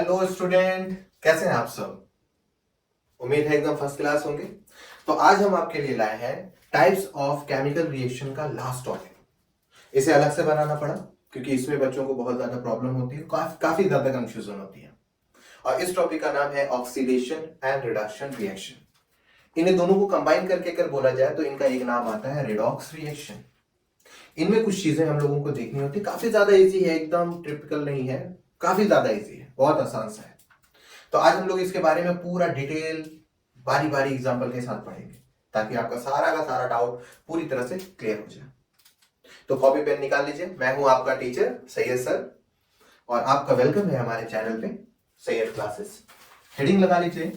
Hello student, कैसे हैं आप सब। उम्मीद है एकदम फर्स्ट क्लास होंगे। तो आज हम आपके लिए लाए हैं टाइप्स ऑफ केमिकल रिएक्शन का लास्ट टॉपिक। इसे अलग से बनाना पड़ा क्योंकि इसमें बच्चों को बहुत ज्यादा प्रॉब्लम होती है, काफी ज्यादा कंफ्यूजन होती है। और इस टॉपिक का नाम है ऑक्सीडेशन एंड रिडक्शन रिएक्शन। इन्हें दोनों को कंबाइन करके अगर बोला जाए तो इनका एक नाम आता है रिडॉक्स रिएक्शन। इनमें कुछ चीजें हम लोगों को देखनी होती है, काफी ज्यादा इजी है, एकदम टिपिकल नहीं है, काफी ज्यादा इजी है, बहुत आसान सा है। तो आज हम लोग इसके बारे में पूरा डिटेल बारी बारी एग्जांपल के साथ पढ़ेंगे ताकि आपका सारा का सारा डाउट पूरी तरह से क्लियर हो जाए। तो कॉपी पेन निकाल लीजिए। मैं हूं आपका टीचर सैयद सर और आपका वेलकम है हमारे चैनल पे सैयद क्लासेस। हेडिंग लगा लीजिए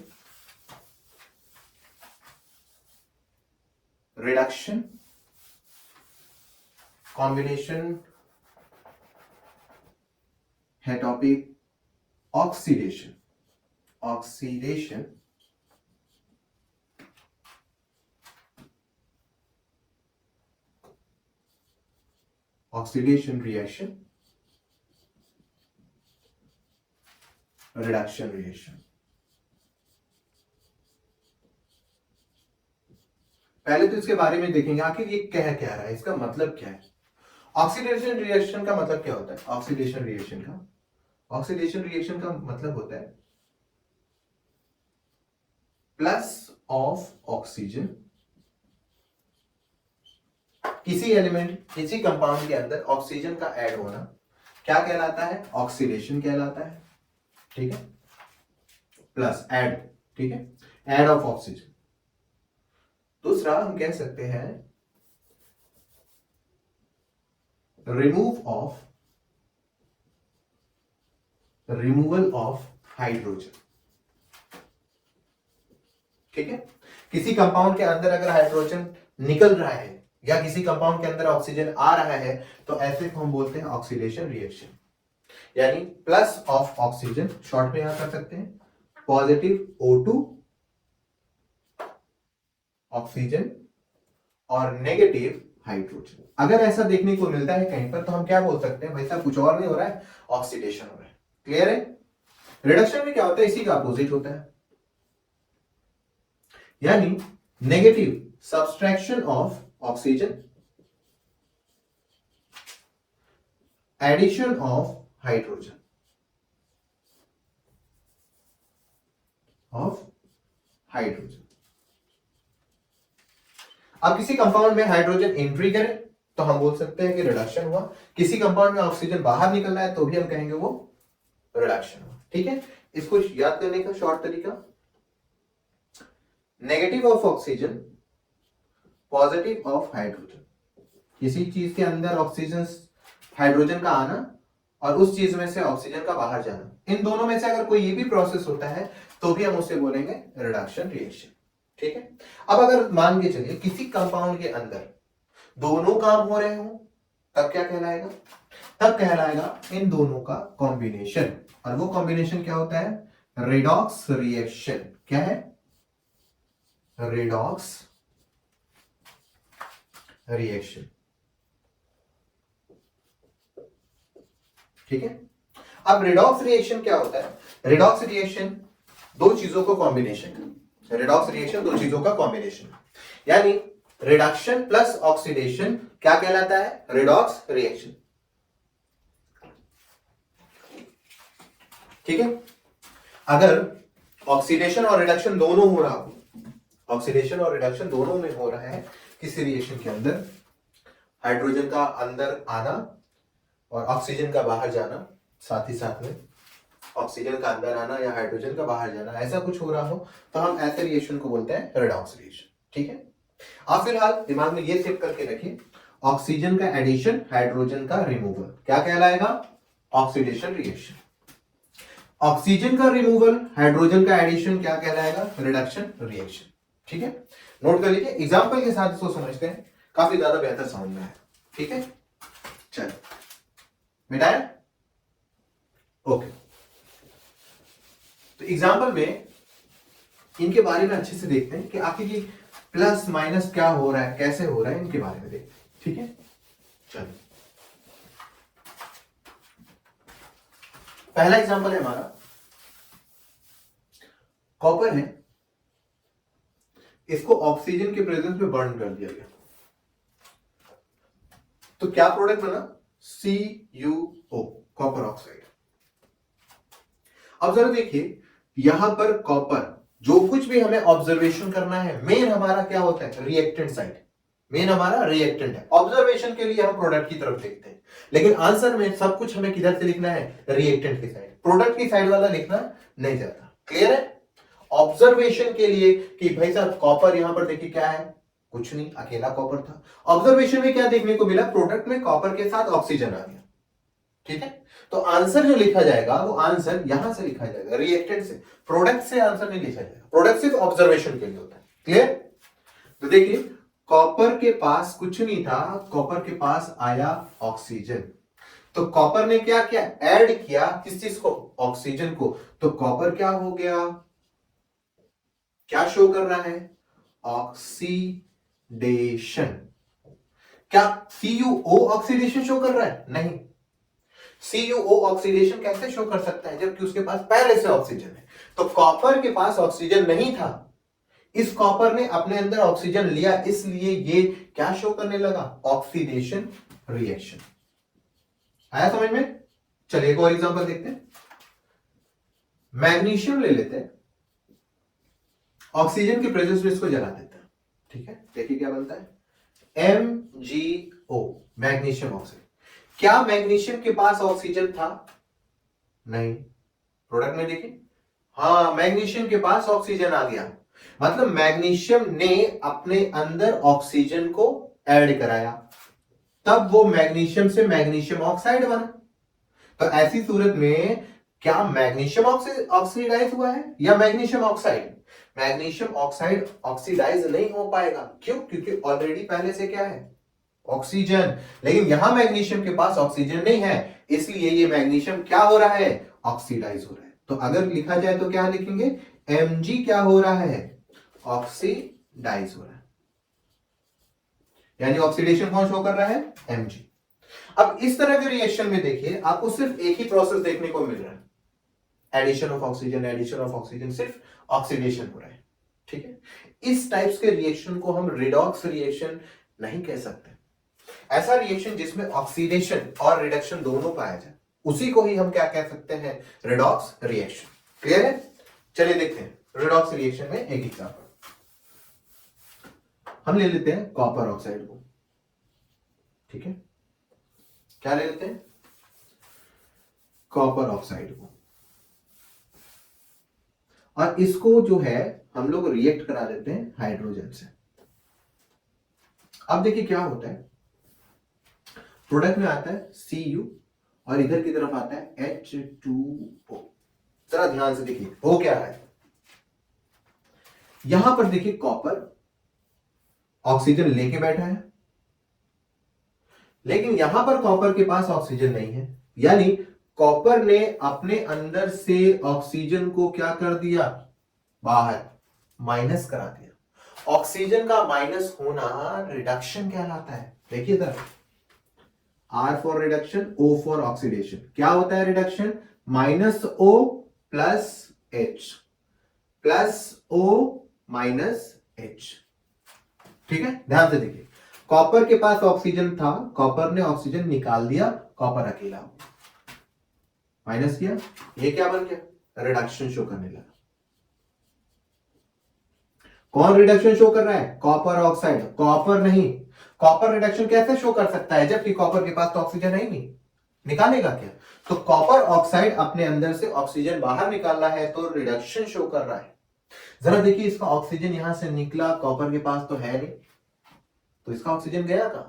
रिडक्शन, कॉम्बिनेशन है topic, oxidation, oxidation oxidation reaction, reduction reaction. पहले तो इसके बारे में देखेंगे आखिर ये कह क्या रहा है, इसका मतलब क्या है। ऑक्सीडेशन रिएक्शन का मतलब क्या होता है। ऑक्सीडेशन रिएक्शन का मतलब होता है प्लस ऑफ ऑक्सीजन किसी एलिमेंट, किसी कंपाउंड के अंदर ऑक्सीजन का ऐड होना क्या कहलाता है, ऑक्सीडेशन कहलाता है। ठीक है, प्लस ऐड, ठीक है, ऐड ऑफ ऑक्सीजन। दूसरा हम कह सकते हैं रिमूवल ऑफ हाइड्रोजन। ठीक है, किसी कंपाउंड के अंदर अगर हाइड्रोजन निकल रहा है या किसी कंपाउंड के अंदर ऑक्सीजन आ रहा है तो ऐसे को हम बोलते हैं ऑक्सीडेशन रिएक्शन। यानी प्लस ऑफ ऑक्सीजन, शॉर्ट में यहां कर सकते हैं पॉजिटिव O2 ऑक्सीजन और नेगेटिव हाइड्रोजन। अगर ऐसा देखने को मिलता है कहीं पर तो हम क्या बोल सकते हैं, भाई साहब कुछ और नहीं हो रहा है, ऑक्सीडेशन हो रहा है। क्लियर है। रिडक्शन में क्या होता है, इसी का अपोजिट होता है, यानी negative subtraction of oxygen, addition of hydrogen, अब किसी कंपाउंड में हाइड्रोजन एंट्री करे तो हम बोल सकते हैं कि रिडक्शन हुआ। किसी कंपाउंड में ऑक्सीजन बाहर निकल रहा है तो भी हम कहेंगे वो रिडक्शन हुआ। ठीक है, इसको याद करने का शॉर्ट तरीका, negative of oxygen, positive of hydrogen. किसी चीज के अंदर ऑक्सीजन, हाइड्रोजन का आना और उस चीज में से ऑक्सीजन का बाहर जाना, इन दोनों में से अगर कोई ये भी प्रोसेस होता है तो भी हम उसे बोलेंगे रिडक्शन रिएक्शन। ठीक है, अब अगर मान के चलिए किसी कंपाउंड के अंदर दोनों काम हो रहे हो तब क्या कहलाएगा, तब कहलाएगा इन दोनों का कॉम्बिनेशन। और वो कॉम्बिनेशन क्या होता है, रेडॉक्स रिएक्शन। क्या है, रेडॉक्स रिएक्शन। ठीक है, अब रेडॉक्स रिएक्शन क्या होता है, रेडॉक्स रिएक्शन दो चीजों को कॉम्बिनेशन, रेडॉक्स रिएक्शन दो चीजों का कॉम्बिनेशन, यानी रिडक्शन प्लस ऑक्सीडेशन क्या कहलाता है, रेडॉक्स रिएक्शन। ठीक है, अगर ऑक्सीडेशन और रिडक्शन दोनों हो रहा हो, ऑक्सीडेशन और रिडक्शन दोनों में हो रहा है किसी रिएक्शन के अंदर, हाइड्रोजन का अंदर आना और ऑक्सीजन का बाहर जाना, साथ ही साथ में ऑक्सीजन का अंदर आना या हाइड्रोजन का बाहर जाना, ऐसा कुछ हो रहा हो तो हम ऐसे रिएक्शन को बोलते हैं रेडॉक्स रिएक्शन। ठीक है, आप फिलहाल दिमाग में ये सेव करके रखिए, ऑक्सीजन का एडिशन, हाइड्रोजन का रिमूवल क्या कहलाएगा, ऑक्सीडेशन रिएक्शन। ऑक्सीजन का रिमूवल, हाइड्रोजन का एडिशन क्या कहलाएगा, रिडक्शन रिएक्शन। ठीक है, नोट कर लीजिए, एग्जांपल के साथ इसको समझते हैं, काफी ज्यादा बेहतर समझ में है। ठीक है, चलो मिटाया, ओके। तो एग्जांपल में इनके बारे में अच्छे से देखते हैं कि आखिर ये प्लस माइनस क्या हो रहा है, कैसे हो रहा है, इनके बारे में देखते हैं। ठीक है, चलिए पहला एग्जांपल है हमारा कॉपर है, इसको ऑक्सीजन के प्रेजेंस में बर्न कर दिया गया, तो क्या प्रोडक्ट बना? CuO, copper oxide. अब जरा देखिए यहां पर कॉपर, जो कुछ भी हमें ऑब्जर्वेशन करना है, मेन हमारा क्या होता है? रिएक्टेंट साइड, मेन हमारा रिएक्टेंट है। ऑब्जर्वेशन के लिए हम प्रोडक्ट की तरफ देखते हैं, लेकिन आंसर में सब कुछ हमें किधर से लिखना है? रिएक्टेंट की साइड, प्रोडक्ट की साइड वाला लिखना नहीं जाता। क्लियर है? ऑब्जर्वेशन के लिए कि भाई साहब कॉपर, यहां पर देखिए क्या है, कुछ नहीं, अकेला कॉपर था। ऑब्जर्वेशन में क्या देखने को मिला? प्रोडक्ट में कॉपर के साथ ऑक्सीजन आ गया। ठीक है, तो आंसर जो लिखा जाएगा वो आंसर यहां से लिखा जाएगा, रिएक्टेंट से। प्रोडक्ट से आंसर नहीं लिखा जाएगा, प्रोडक्ट सिर्फ ऑब्जर्वेशन के लिए होता है। क्लियर? तो देखिए कॉपर के पास कुछ नहीं था, कॉपर के पास आया ऑक्सीजन, तो कॉपर ने क्या किया? ऐड किया किस चीज को? ऑक्सीजन को। तो कॉपर क्या हो गया? क्या शो कर रहा है? ऑक्सीडेशन। क्या CuO ऑक्सीडेशन शो कर रहा है? नहीं। CuO ऑक्सीडेशन कैसे शो कर सकता है जबकि उसके पास पहले से ऑक्सीजन है? तो कॉपर के पास ऑक्सीजन नहीं था, इस कॉपर ने अपने अंदर ऑक्सीजन लिया, इसलिए ये क्या शो करने लगा? Oxidation reaction. आया समझ में? चलिए एक और एग्जांपल देखते हैं। मैग्नीशियम ले लेते हैं, ऑक्सीजन के प्रेजेंस में इसको जला देते हैं। ठीक है, देखिए क्या बनता है? MgO, magnesium oxide. क्या मैग्नीशियम के पास ऑक्सीजन था? नहीं। प्रोडक्ट में देखिए, हाँ मैग्नीशियम के पास ऑक्सीजन आ गया, मतलब मैग्नीशियम ने अपने अंदर ऑक्सीजन को ऐड कराया, तब वो मैग्नीशियम से मैग्नीशियम ऑक्साइड बना। तो ऐसी सूरत में क्या मैग्नीशियम ऑक्सीडाइज हुआ है या magnesium oxide? Magnesium oxide oxidise नहीं हो पाएगा, क्यों? क्योंकि ऑलरेडी पहले से क्या है? ऑक्सीजन। लेकिन यहां मैग्नीशियम के पास ऑक्सीजन नहीं है, इसलिए ये मैग्नीशियम क्या हो रहा है? ऑक्सीडाइज हो रहा है। तो अगर लिखा जाए तो क्या लिखेंगे? Mg क्या हो रहा है? ऑक्सीडाइज हो रहा है, यानी ऑक्सीडेशन कौन शो कर रहा है? Mg। अब इस तरह के रिएक्शन में देखिए आपको सिर्फ एक ही प्रोसेस देखने को मिल रहा है, addition of oxygen, addition of oxygen, सिर्फ ऑक्सीडेशन हो रहा है। ठीक है, इस टाइप्स के रिएक्शन को हम रिडॉक्स रिएक्शन नहीं कह सकते। ऐसा रिएक्शन जिसमें ऑक्सीडेशन और रिडक्शन दोनों पाया जाए, उसी को ही हम क्या कह सकते हैं? Redox reaction. क्लियर है? चलिए देखते हैं रिडॉक्स रिएक्शन में एक एग्जांपल। हम ले लेते हैं कॉपर ऑक्साइड को। ठीक है, क्या ले लेते हैं? कॉपर ऑक्साइड को, और इसको जो है हम लोग रिएक्ट करा देते हैं हाइड्रोजन से। अब देखिए क्या होता है, प्रोडक्ट में आता है Cu और इधर की तरफ आता है H2O। जरा ध्यान से देखिए हो क्या है। यहां पर देखिए कॉपर ऑक्सीजन लेके बैठा है, लेकिन यहां पर कॉपर के पास ऑक्सीजन नहीं है, यानी कॉपर ने अपने अंदर से ऑक्सीजन को क्या कर दिया? बाहर, माइनस करा दिया। ऑक्सीजन का माइनस होना रिडक्शन कहलाता है। देखिए इधर R for reduction, O for oxidation. क्या होता है reduction? -O plus H plus O minus H। ठीक है, ध्यान से देखिए, कॉपर के पास ऑक्सीजन था, कॉपर ने ऑक्सीजन निकाल दिया, कॉपर अकेला हो गया, माइनस किया, ये क्या बन गया? रिडक्शन शो करने लगा। कौन रिडक्शन शो कर रहा है? कॉपर ऑक्साइड, कॉपर नहीं। कॉपर रिडक्शन कैसे शो कर सकता है जबकि कॉपर के पास तो ऑक्सीजन है ही नहीं, निकालेगा क्या? तो कॉपर ऑक्साइड अपने अंदर से ऑक्सीजन बाहर निकाल रहा है तो रिडक्शन शो कर रहा है। जरा देखिए इसका ऑक्सीजन यहां से निकला, कॉपर के पास तो है नहीं, तो इसका ऑक्सीजन गया कहां?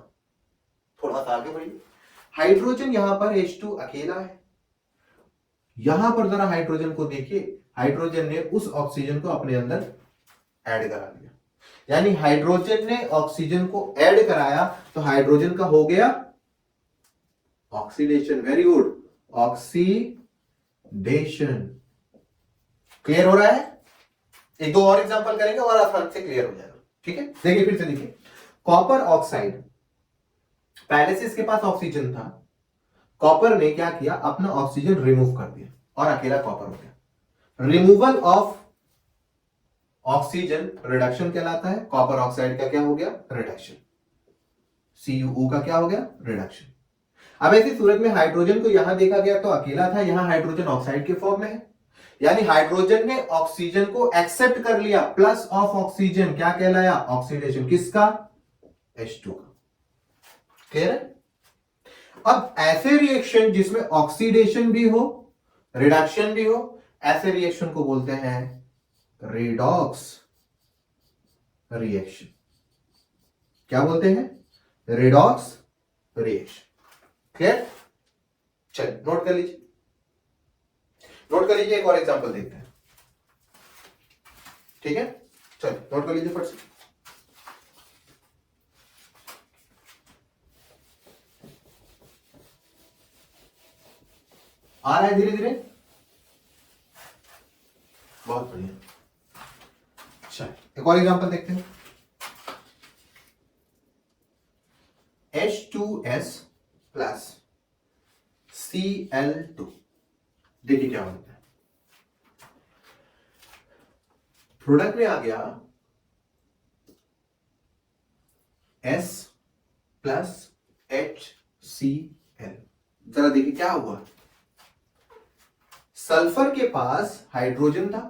थोड़ा सा आगे बढ़िए, हाइड्रोजन यहां पर H2 अकेला है, यहां पर जरा हाइड्रोजन को देखिए, हाइड्रोजन ने उस ऑक्सीजन को अपने अंदर ऐड करा दिया, यानी हाइड्रोजन ने ऑक्सीजन को ऐड कराया, तो हाइड्रोजन का हो गया oxidation. Very good, oxidation. Clear हो रहा है? एक दो और एग्जांपल करेंगे और आसान से क्लियर हो जाएगा। ठीक है, देखिए फिर से देखिए, कॉपर ऑक्साइड, पहले से इसके पास ऑक्सीजन था, कॉपर ने क्या किया? अपना ऑक्सीजन रिमूव कर दिया और अकेला कॉपर हो गया। रिमूवल ऑफ ऑक्सीजन रिडक्शन कहलाता है, कॉपर ऑक्साइड का क्या हो गया, रिडक्शन, CuO का क्या हो गया, रिडक्शन। अब ऐसी सूरत में हाइड्रोजन को यहां देखा गया तो अकेला था, यहां हाइड्रोजन ऑक्साइड के फॉर्म में है, यानी हाइड्रोजन ने ऑक्सीजन को एक्सेप्ट कर लिया, प्लस ऑफ ऑक्सीजन क्या कहलाया, ऑक्सीडेशन किसका, H2 का। क्लियर है? अब ऐसे रिएक्शन जिसमें ऑक्सीडेशन भी हो रिडक्शन भी हो, ऐसे रिएक्शन को बोलते हैं रेडॉक्स रिएक्शन। क्या बोलते हैं, रेडॉक्स रिएक्शन। क्लियर? चलिए नोट कर लीजिए, नोट कर लीजिए, एक और एग्जांपल देखते हैं। ठीक है, चलिए नोट कर लीजिए फट से। आ रहा है धीरे धीरे, बहुत बढ़िया। चलिए एक और एग्जांपल देखते हैं। H2S प्लस Cl2, देखिए क्या होता है, प्रोडक्ट में आ गया S प्लस HCl। जरा देखिए क्या हुआ, सल्फर के पास हाइड्रोजन था,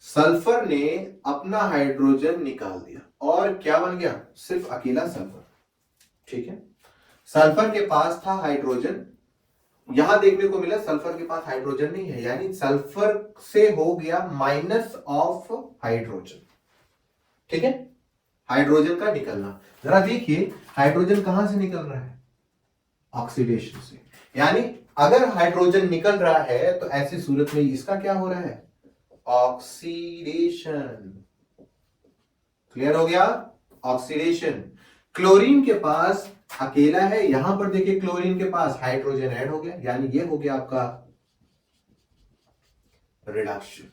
सल्फर ने अपना हाइड्रोजन निकाल दिया और क्या बन गया, सिर्फ अकेला सल्फर। ठीक है, सल्फर के पास था हाइड्रोजन, यहां देखने को मिला सल्फर के पास हाइड्रोजन नहीं है, यानी सल्फर से हो गया माइनस ऑफ हाइड्रोजन। ठीक है, हाइड्रोजन का निकलना, जरा देखिए हाइड्रोजन कहां से निकल रहा है, ऑक्सीडेशन से, यानी अगर हाइड्रोजन निकल रहा है तो ऐसी सूरत में इसका क्या हो रहा है, ऑक्सीडेशन। क्लियर हो गया, ऑक्सीडेशन। क्लोरीन के पास अकेला है, यहां पर देखिए क्लोरीन के पास हाइड्रोजन ऐड हो गया, यानी ये हो गया आपका रिडक्शन।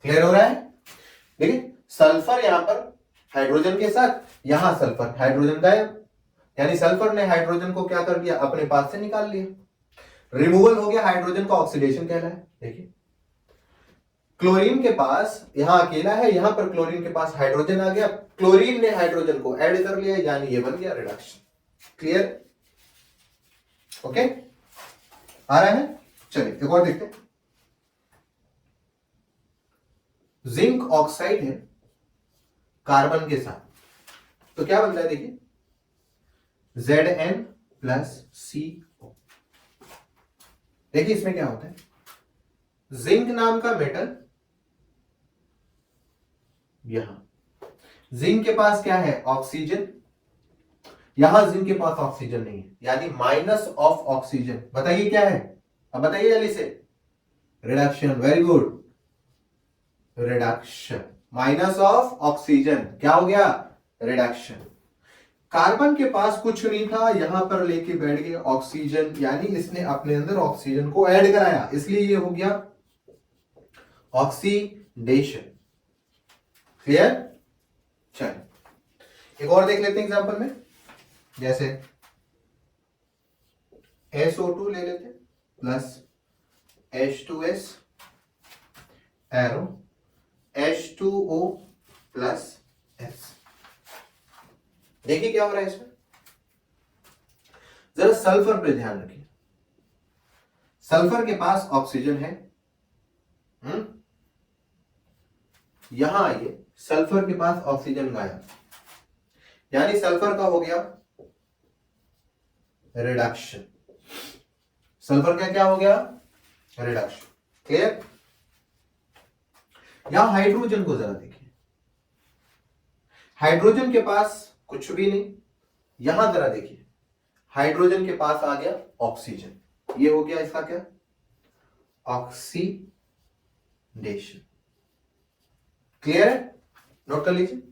क्लियर हो रहा है, देखिए सल्फर यहां पर हाइड्रोजन के साथ, यहां सल्फर हाइड्रोजन गायब, यानी सल्फर ने हाइड्रोजन को क्या कर दिया, अपने पास से निकाल लिया, रिमूवल हो गया, हाइड्रोजन का ऑक्सीडेशन कहलाया। देखिए क्लोरीन के पास यहां अकेला है, यहां पर क्लोरीन के पास हाइड्रोजन आ गया, क्लोरीन ने हाइड्रोजन को ऐड कर लिया, यानी ये बन गया रिडक्शन। क्लियर, ओके, आ रहा है। चलिए एक और देखते हैं, जिंक ऑक्साइड है कार्बन के साथ, तो क्या बनता है, देखिए Zn प्लस CO। देखिए इसमें क्या होता है, जिंक नाम का मेटल, यहां जिंक के पास क्या है, ऑक्सीजन, यहां जिंक के पास ऑक्सीजन नहीं है, यानी माइनस ऑफ ऑक्सीजन। बताइए क्या है, अब बताइए जल्दी से, reduction. Very good, reduction, minus of oxygen, क्या हो गया, रिडक्शन। कार्बन के पास कुछ नहीं था, यहां पर लेके बैठ गए ऑक्सीजन, यानी इसने अपने अंदर ऑक्सीजन को ऐड कराया, इसलिए ये हो गया ऑक्सीडेशन। क्लियर, चलिए एक और देख लेते हैं एग्जांपल में, जैसे SO2 ले लेते plus H2S arrow H2O plus S। देखिए क्या हो रहा है इसमें, जरा सल्फर पे ध्यान रखिए, सल्फर के पास ऑक्सीजन है, यहां आइए, सल्फर के पास ऑक्सीजन गायब, यानी सल्फर का हो गया रिडक्शन, सल्फर का क्या हो गया, रिडक्शन। क्लियर, यहां हाइड्रोजन को जरा देखिए, हाइड्रोजन के पास कुछ भी नहीं, यहां जरा देखिए हाइड्रोजन के पास आ गया ऑक्सीजन, ये हो गया इसका क्या, ऑक्सीडेशन। क्लियर है, नोट कर लीजिए।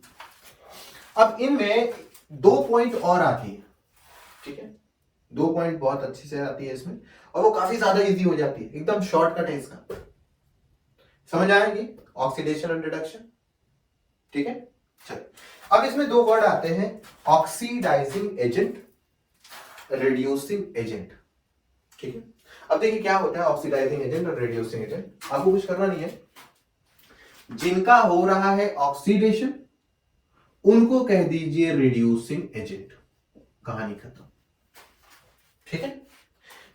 अब इनमें 2 पॉइंट और आती है, ठीक है, 2 पॉइंट बहुत अच्छी से आती है इसमें, और वो काफी ज्यादा इजी हो जाती है, एकदम शॉर्टकट है इसका, समझ आएंगी, ऑक्सीडेशन एंड रिडक्शन। ठीक है, चलिए अब इसमें 2 वर्ड आते हैं, ऑक्सीडाइजिंग एजेंट, रिड्यूसिंग एजेंट। ठीक है, अब देखिए क्या होता है ऑक्सीडाइजिंग एजेंट और रिड्यूसिंग एजेंट, आपको कुछ करना नहीं है, जिनका हो रहा है ऑक्सीडेशन उनको कह दीजिए रिड्यूसिंग एजेंट। कहानी खत्म। ठीक है।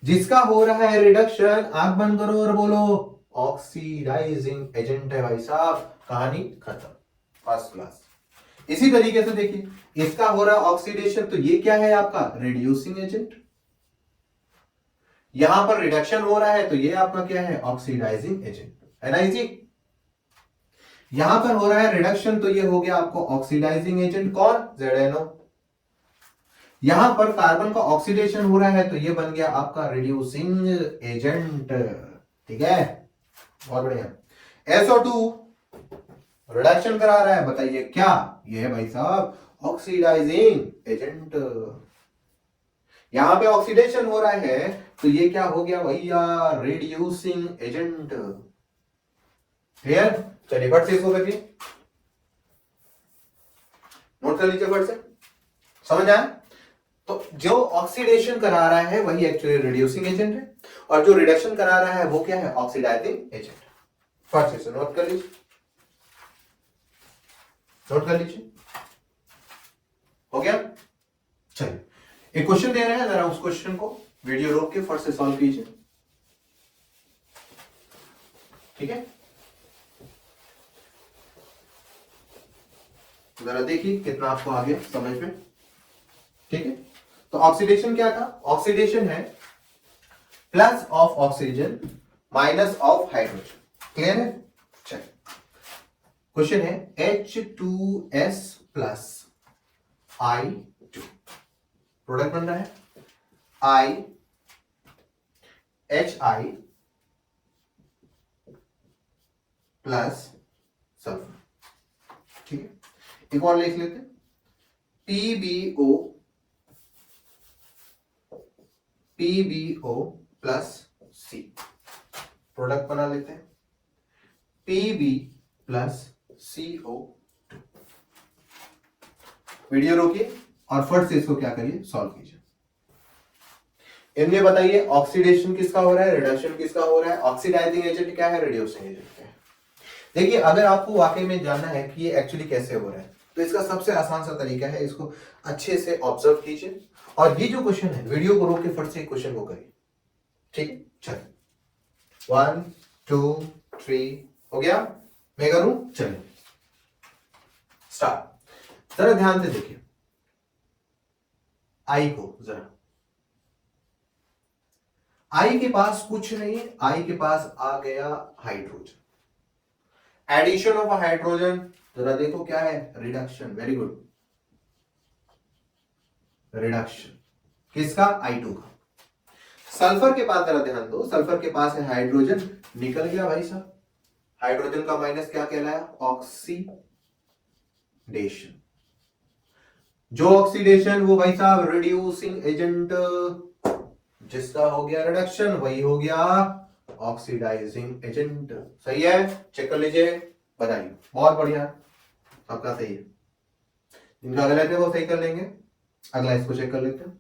जिसका हो रहा है रिडक्शन, आंख बंद करो और बोलो ऑक्सीडाइजिंग एजेंट है भाई साहब। कहानी खत्म। First class. इसी तरीके से देखिए, इसका हो रहा है ऑक्सीडेशन, तो ये क्या है आपका रिड्यूसिंग एजेंट। यहां पर रिडक्शन हो रहा है तो ये आपका क्या है ऑक्सीडाइजिंग एजेंट, है ना जी। यहां पर हो रहा है रिडक्शन तो ये हो गया आपको ऑक्सीडाइजिंग एजेंट, कौन ZnO। यहां पर कार्बन का ऑक्सीडेशन हो रहा है तो ये बन गया आपका रिड्यूसिंग एजेंट। ठीक है, बहुत बढ़िया। SO2 रिडक्शन करा रहा है, बताइए क्या, ये है भाई साहब ऑक्सीडाइजिंग एजेंट। यहां पे ऑक्सीडेशन हो रहा है तो ये क्या हो गया भैया रिड्यूसिंग एजेंट। क्लियर। चलिए फट से इसको करिए, नोट कर लीजिए फट से, समझ आया। तो जो ऑक्सीडेशन करा रहा है वही एक्चुअली रिड्यूसिंग एजेंट है, और जो रिडक्शन करा रहा है वो क्या है ऑक्सीडाइजिंग एजेंट। फट से नोट कर लीजिए, नोट कर लीजिए, हो गया। चलिए एक क्वेश्चन दे रहे हैं, जरा उस क्वेश्चन को वीडियो रोक के फट से सॉल्व कीजिए। ठीक है, जरा देखिए कितना आपको आ गया समझ में। ठीक है, तो ऑक्सीडेशन क्या था, ऑक्सीडेशन है plus of oxygen minus of hydrogen. Clear है। चलिए क्वेश्चन है H2S प्लस I2, प्रोडक्ट बन रहा है HI प्लस सल्फर। ठीक है, एक और लिख लेते हैं PbO प्लस C, प्रोडक्ट बना लेते हैं Pb प्लस CO2। वीडियो रोकिए और फट से इसको क्या करिए सॉल्व कीजिए। इनमें बताइए ऑक्सीडेशन किसका हो रहा है, रिडक्शन किसका हो रहा है, ऑक्सीडाइजिंग एजेंट क्या है, रिड्यूसिंग एजेंट क्या है। देखिए अगर आपको वाकई में जानना है कि ये एक्चुअली कैसे हो रहा है तो इसका सबसे आसान सा तरीका है, इसको अच्छे से ऑब्जर्व कीजिए और ये जो क्वेश्चन है वीडियो को रोक के फट से क्वेश्चन को करिए। ठीक है, चलिए 1 2 3 हो गया, मैं करूं, चलिए स्टार्ट। जरा ध्यान से देखिए आई को, जरा आई के पास कुछ नहीं, आई के पास आ गया हाइड्रोजन, एडिशन ऑफ हाइड्रोजन, जरा देखो क्या है रिडक्शन। वेरी गुड, रिडक्शन किसका I2 का। सल्फर के पास जरा ध्यान दो, सल्फर के पास है हाइड्रोजन, निकल गया भाई साहब, हाइड्रोजन का माइनस क्या कहलाया ऑक्सीडेशन। जो ऑक्सीडेशन वो भाई साहब रिड्यूसिंग एजेंट, जिसका हो गया रिडक्शन वही हो गया ऑक्सीडाइजिंग एजेंट। सही है, चेक कर लीजिए, बताइए। बहुत बढ़िया, सबका सही है, जिनका गलत है वो सही कर लेंगे। अगला इसको चेक कर लेते हैं।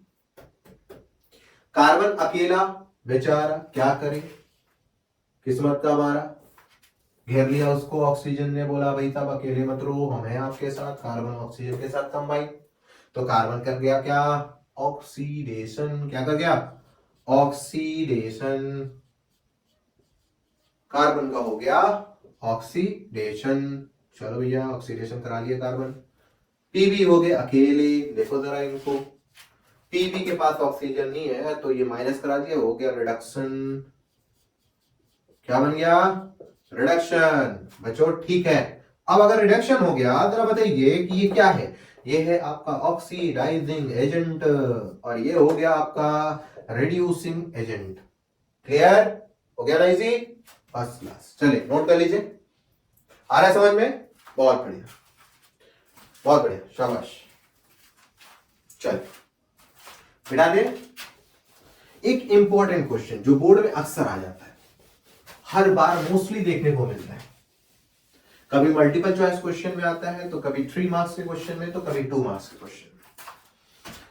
कार्बन अकेला बेचारा क्या करे, किस्मत का मारा, घेर लिया उसको ऑक्सीजन ने, बोला भाई साहब अकेले मत रहो, हम हैं आपके साथ। कार्बन ऑक्सीजन के साथ कंबाइन, तो कार्बन कर गया क्या ऑक्सीडेशन, क्या कर गया ऑक्सीडेशन, कार्बन का हो गया ऑक्सीडेशन। चलो भैया ऑक्सीडेशन करा लिया कार्बन। पीबी हो गए अकेले, देखो जरा इनको, पीबी के पास ऑक्सीजन नहीं है तो ये माइनस करा दिया, हो गया रिडक्शन। क्या बन गया रिडक्शन। बच्चों ठीक है, अब अगर रिडक्शन हो गया जरा बताइए कि ये क्या है, ये है आपका ऑक्सीडाइजिंग एजेंट और ये हो गया आपका रिड्यूसिंग एजेंट। क्लियर हो गया ना इजी, फर्स्ट क्लास। चलिए नोट कर लीजिए, आ रहा है समझ में, बहुत बढ़िया, बहुत बढ़िया, शाबाश। चलिए बिठा दे। एक इंपॉर्टेंट क्वेश्चन जो बोर्ड में अक्सर आ जाता है, हर बार मोस्टली देखने को मिलता है, कभी मल्टीपल चॉइस क्वेश्चन में आता है, तो कभी 3 मार्क्स के क्वेश्चन में, तो कभी 2 मार्क्स के क्वेश्चन में,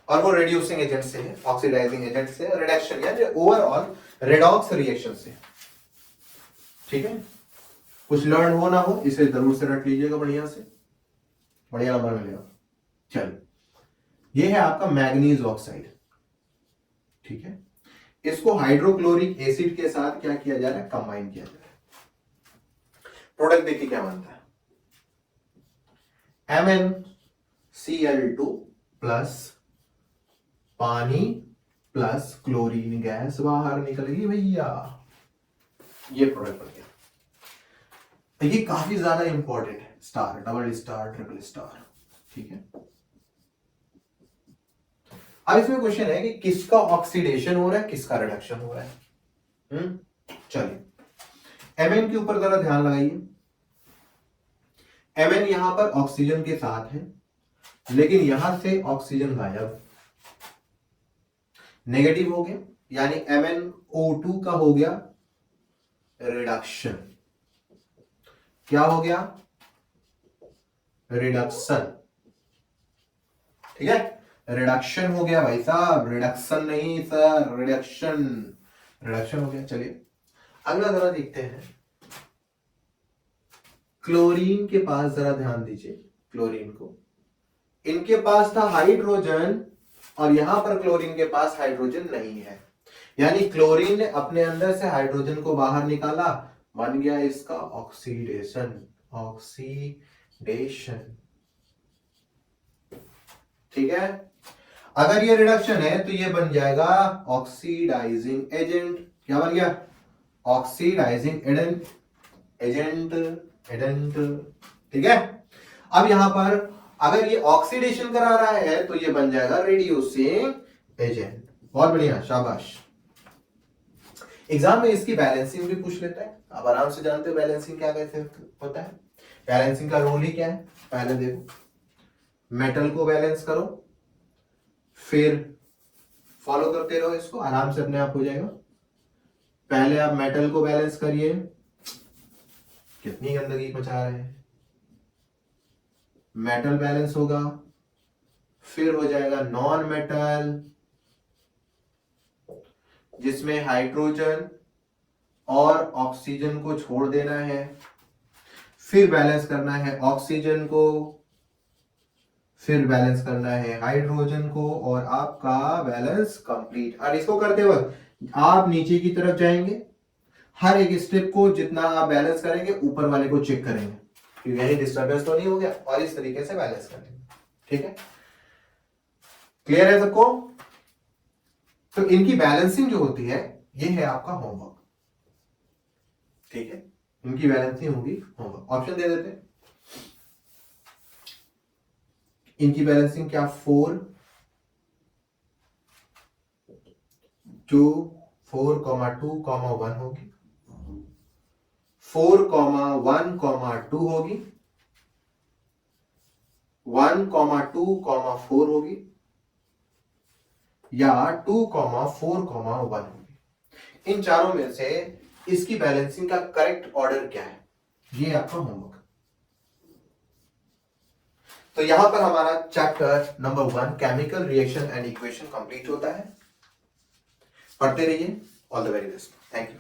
और वो रिड्यूसिंग एजेंट से है, ऑक्सीडाइजिंग एजेंट से, रिडक्शन यानी ओवरऑल रेडॉक्स रिएक्शन से। ठीक है, कुछ लर्न हो ना हो इसे जरूर से रट लीजिएगा, बढ़िया से, बढ़िया नंबर मिलेगा। चलिए, ये है आपका मैग्नीज ऑक्साइड, ठीक है। इसको हाइड्रोक्लोरिक एसिड के साथ क्या किया जा रहा है, कंबाइन किया जा रहा है। प्रोडक्ट देखिए क्या बनता है, MnCl2 प्लस पानी प्लस क्लोरीन गैस बाहर निकल गई भैया, ये प्रोडक्ट बन गया। ये काफी ज्यादा इंपॉर्टेंट है, star, double star, triple star, ठीक है। अब इसमें क्वेश्चन है कि किसका ऑक्सीडेशन हो रहा है, किसका रिडक्शन हो रहा है। चलिए, Mn के ऊपर जरा ध्यान लगाइए। Mn यहां पर ऑक्सीजन के साथ है, लेकिन यहां से ऑक्सीजन गायब, नेगेटिव हो गया, यानी MnO2 का हो गया रिडक्शन। क्या हो गया, रिडक्शन, ठीक है, रिडक्शन हो गया भाई साहब, रिडक्शन नहीं सर, रिडक्शन, रिडक्शन हो गया। चलिए अगला जरा देखते हैं, क्लोरीन के पास जरा ध्यान दीजिए, क्लोरीन को, इनके पास था हाइड्रोजन और यहां पर क्लोरीन के पास हाइड्रोजन नहीं है, यानी क्लोरीन ने अपने अंदर से हाइड्रोजन को बाहर निकाला, बन गया इसका ऑक्सीडेशन, ऑक्सीडेशन, ठीक है। अगर ये रिडक्शन है तो ये बन जाएगा ऑक्सीडाइजिंग एजेंट, क्या बन गया, ऑक्सीडाइजिंग एजेंट, ठीक है। अब यहां पर अगर ये ऑक्सीडेशन करा रहा है तो ये बन जाएगा रिड्यूसिंग एजेंट। बहुत बढ़िया, शाबाश। एग्जाम में इसकी बैलेंसिंग भी पूछ लेता है, आप आराम से जानते हो बैलेंसिंग क्या कैसे होता है। बैलेंसिंग का रोल ही क्या है, पहले देखो, मेटल को बैलेंस करो, फिर फॉलो करते रहो इसको, आराम से अपने आप हो जाएगा। पहले आप मेटल को बैलेंस करिए, कितनी गंदगी मचा रहे हैं, मेटल बैलेंस होगा, फिर हो जाएगा नॉन मेटल, जिसमें हाइड्रोजन और ऑक्सीजन को छोड़ देना है, फिर बैलेंस करना है ऑक्सीजन को, फिर बैलेंस करना है हाइड्रोजन को, और आपका बैलेंस कंप्लीट। और इसको करते वक्त आप नीचे की तरफ जाएंगे, हर एक स्टेप को जितना आप बैलेंस करेंगे ऊपर वाले को चेक करेंगे कि यही डिस्टर्बेंस तो नहीं हो गया, और इस तरीके से बैलेंस करेंगे, ठीक है। क्लियर है सबको। तो इनकी बैलेंसिंग जो होती है ये है आपका होमवर्क, ठीक है, इनकी बैलेंसिंग होगी होमवर्क। ऑप्शन दे देते हैं, इनकी बैलेंसिंग क्या, 4 2 4, 2, 1 होगी, 4, 1, 2 होगी, 1, 2, 4 होगी, या 2, 4, 1 होगी। इन चारों में से इसकी बैलेंसिंग का करेक्ट ऑर्डर क्या है, ये आपका होमवर्क। तो यहां पर हमारा chapter number 1 chemical reaction and equation complete होता है। पढ़ते रहिए। All the very best, thank you.